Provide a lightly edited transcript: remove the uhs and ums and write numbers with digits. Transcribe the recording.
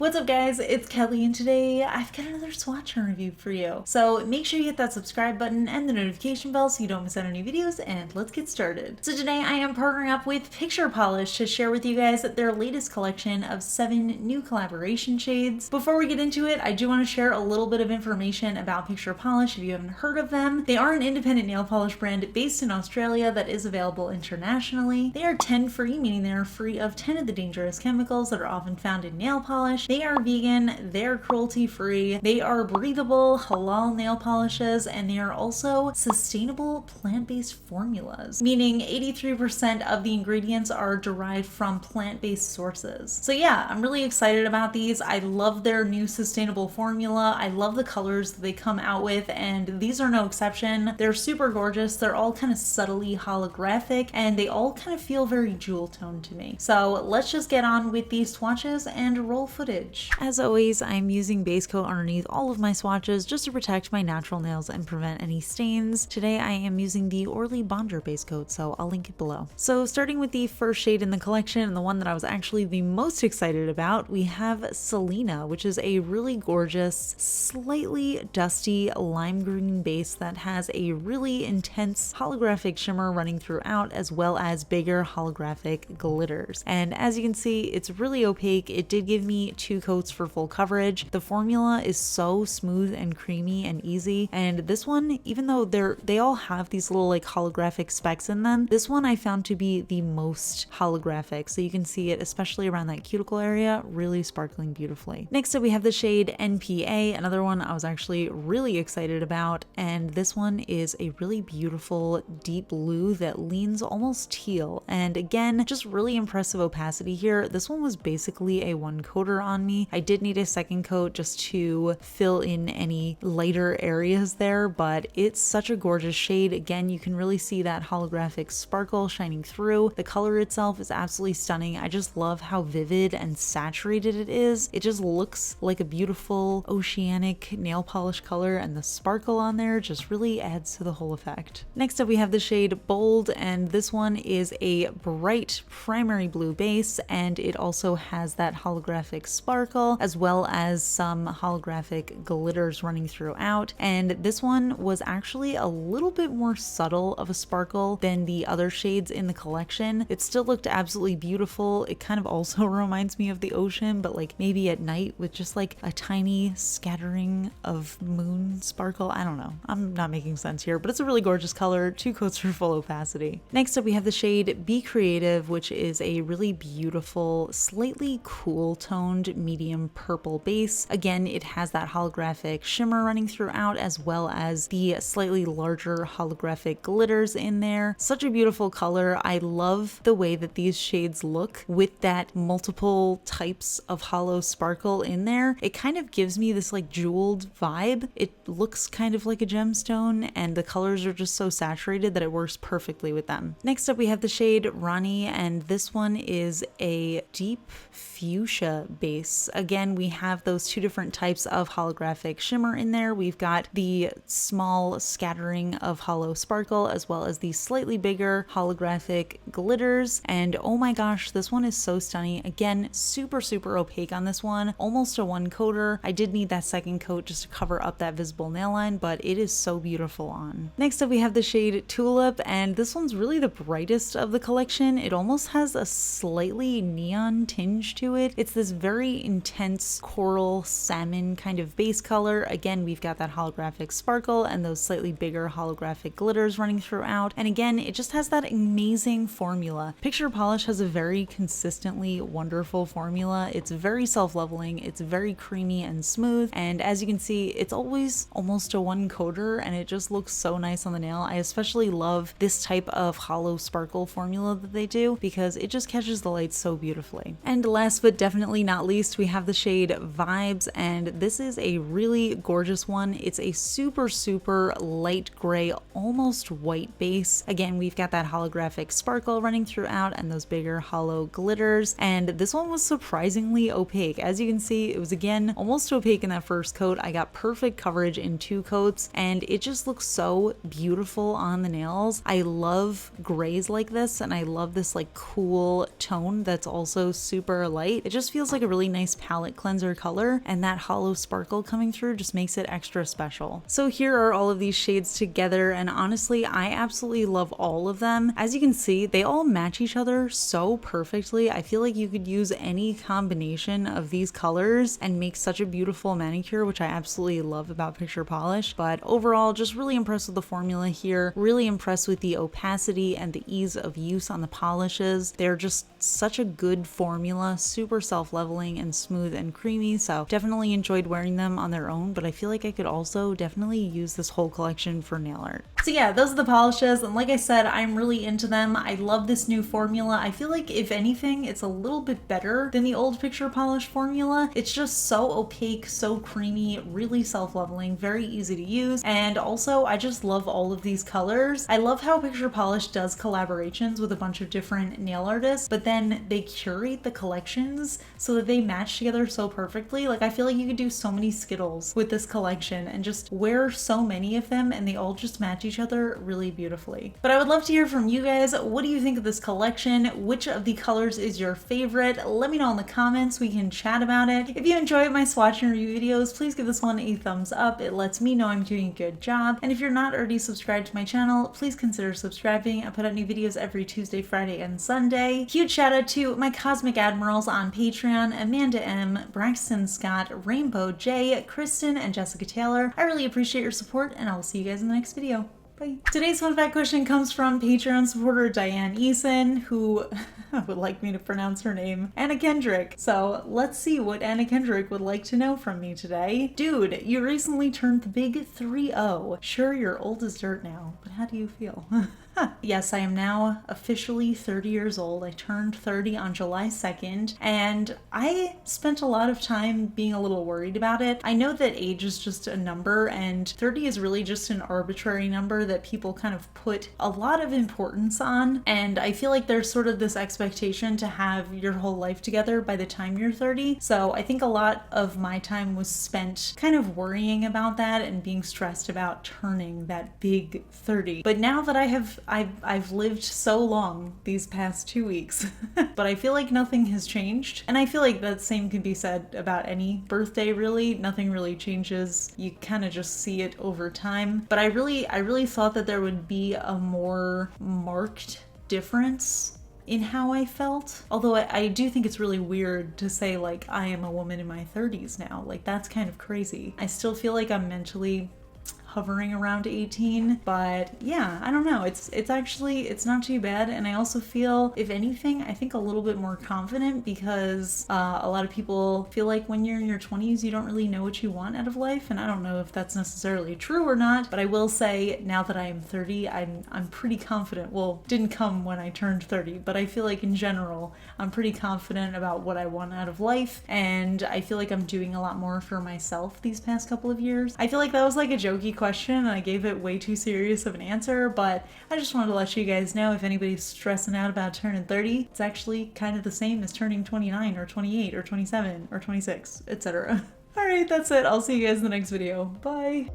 What's up guys, it's Kelly and today I've got another swatch review for you. So make sure you hit that subscribe button and the notification bell so you don't miss out on any videos, and let's get started. So today I am partnering up with Picture Polish to share with you guys their latest collection of 7 new collaboration shades. Before we get into it, I do want to share a little bit of information about Picture Polish if you haven't heard of them. They are an independent nail polish brand based in Australia that is available internationally. They are 10 free, meaning they are free of 10 of the dangerous chemicals that are often found in nail polish. They are vegan, they're cruelty free, they are breathable, halal nail polishes, and they are also sustainable plant-based formulas, meaning 83% of the ingredients are derived from plant-based sources. So yeah, I'm really excited about these. I love their new sustainable formula. I love the colors that they come out with, and these are no exception. They're super gorgeous. They're all kind of subtly holographic, and they all kind of feel very jewel toned to me. So let's just get on with these swatches and roll footage. As always, I'm using base coat underneath all of my swatches just to protect my natural nails and prevent any stains. Today I am using the Orly Bonder base coat, so I'll link it below. So starting with the first shade in the collection, and the one that I was actually the most excited about, we have Selena, which is a really gorgeous, slightly dusty lime green base that has a really intense holographic shimmer running throughout, as well as bigger holographic glitters. And as you can see, it's really opaque. It did give me 2 coats for full coverage. The formula is so smooth and creamy and easy, and this one, even though they all have these little like holographic specks in them, this one I found to be the most holographic, so you can see it especially around that cuticle area, really sparkling beautifully. Next up we have the shade NPA, another one I was actually really excited about, and this one is a really beautiful deep blue that leans almost teal, and again, just really impressive opacity here. This one was basically a 1 coater on me. I did need a second coat just to fill in any lighter areas there, but it's such a gorgeous shade. Again, you can really see that holographic sparkle shining through. The color itself is absolutely stunning. I just love how vivid and saturated it is. It just looks like a beautiful oceanic nail polish color, and the sparkle on there just really adds to the whole effect. Next up we have the shade Bold, and this one is a bright primary blue base, and it also has that holographic sparkle as well as some holographic glitters running throughout, and this one was actually a little bit more subtle of a sparkle than the other shades in the collection. It still looked absolutely beautiful. It kind of also reminds me of the ocean, but like maybe at night with just like a tiny scattering of moon sparkle. I don't know, I'm not making sense here, but it's a really gorgeous color. 2 coats for full opacity. Next up we have the shade Be Creative, which is a really beautiful, slightly cool toned medium purple base. Again, it has that holographic shimmer running throughout, as well as the slightly larger holographic glitters in there. Such a beautiful color. I love the way that these shades look with that multiple types of hollow sparkle in there. It kind of gives me this like jeweled vibe. It looks kind of like a gemstone, and the colors are just so saturated that it works perfectly with them. Next up we have the shade Rani, and this one is a deep fuchsia base. Again, we have those 2 different types of holographic shimmer in there. We've got the small scattering of hollow sparkle, as well as the slightly bigger holographic glitters, and oh my gosh, this one is so stunning. Again, super opaque on this one, almost a 1 coater. I did need that second coat just to cover up that visible nail line, but it is so beautiful on. Next up we have the shade Tulip, and this one's really the brightest of the collection. It almost has a slightly neon tinge to it. It's this very intense coral salmon kind of base color. Again, we've got that holographic sparkle and those slightly bigger holographic glitters running throughout, and again, it just has that amazing formula. Picture Polish has a very consistently wonderful formula. It's very self-leveling, it's very creamy and smooth, and as you can see, it's always almost a 1 coater, and it just looks so nice on the nail. I especially love this type of hollow sparkle formula that they do because it just catches the light so beautifully. And last but definitely not least, we have the shade Vibes, and this is a really gorgeous one. It's a super light gray, almost white base. Again, we've got that holographic sparkle running throughout and those bigger hollow glitters, and this one was surprisingly opaque. As you can see, it was again almost opaque in that first coat. I got perfect coverage in 2 coats, and it just looks so beautiful on the nails. I love grays like this, and I love this like cool tone that's also super light. It just feels like a really nice palette cleanser color, and that Holo sparkle coming through just makes it extra special. So here are all of these shades together, and honestly, I absolutely love all of them. As you can see, they all match each other so perfectly. I feel like you could use any combination of these colors and make such a beautiful manicure, which I absolutely love about Picture Polish. But overall, just really impressed with the formula here, really impressed with the opacity and the ease of use on the polishes. They're just such a good formula, super self-leveling and smooth and creamy, so definitely enjoyed wearing them on their own, but I feel like I could also definitely use this whole collection for nail art. So yeah, those are the polishes, and like I said, I'm really into them. I love this new formula. I feel like if anything, it's a little bit better than the old Picture Polish formula. It's just so opaque, so creamy, really self-leveling, very easy to use, and also I just love all of these colors. I love how Picture Polish does collaborations with a bunch of different nail artists, but then they curate the collections so that they match together so perfectly. Like, I feel like you could do so many Skittles with this collection and just wear so many of them, and they all just match each other really beautifully. But I would love to hear from you guys. What do you think of this collection? Which of the colors is your favorite? Let me know in the comments. We can chat about it. If you enjoy my swatch and review videos, please give this one a thumbs up. It lets me know I'm doing a good job. And if you're not already subscribed to my channel, please consider subscribing. I put out new videos every Tuesday, Friday, and Sunday. Huge shout out to my Cosmic Admirals on Patreon: Amanda M, Braxton Scott, Rainbow J, Kristen, and Jessica Taylor. I really appreciate your support, and I will see you guys in the next video. Bye. Today's fun fact question comes from Patreon supporter Diane Eason, who would like me to pronounce her name Anna Kendrick. So let's see what Anna Kendrick would like to know from me today. Dude, you recently turned the big 3-0. Sure, you're old as dirt now, but how do you feel? Yes, I am now officially 30 years old. I turned 30 on July 2nd, and I spent a lot of time being a little worried about it. I know that age is just a number, and 30 is really just an arbitrary number that people kind of put a lot of importance on, and I feel like there's sort of this expectation to have your whole life together by the time you're 30. So I think a lot of my time was spent kind of worrying about that and being stressed about turning that big 30. But now that I've lived so long these past 2 weeks, but I feel like nothing has changed. And I feel like that same can be said about any birthday, really. Nothing really changes. You kind of just see it over time. But I really thought that there would be a more marked difference in how I felt. Although I do think it's really weird to say, like, I am a woman in my 30s now. Like, that's kind of crazy. I still feel like I'm mentally hovering around 18, but yeah, I don't know. It's not too bad, and I also feel, if anything, I think a little bit more confident, because a lot of people feel like when you're in your 20s, you don't really know what you want out of life, and I don't know if that's necessarily true or not, but I will say, now that I am 30, I'm pretty confident. Well, didn't come when I turned 30, but I feel like in general, I'm pretty confident about what I want out of life, and I feel like I'm doing a lot more for myself these past couple of years. I feel like that was like a jokey question, and I gave it way too serious of an answer, but I just wanted to let you guys know, if anybody's stressing out about turning 30, it's actually kind of the same as turning 29 or 28 or 27 or 26, etc. Alright, that's it. I'll see you guys in the next video. Bye!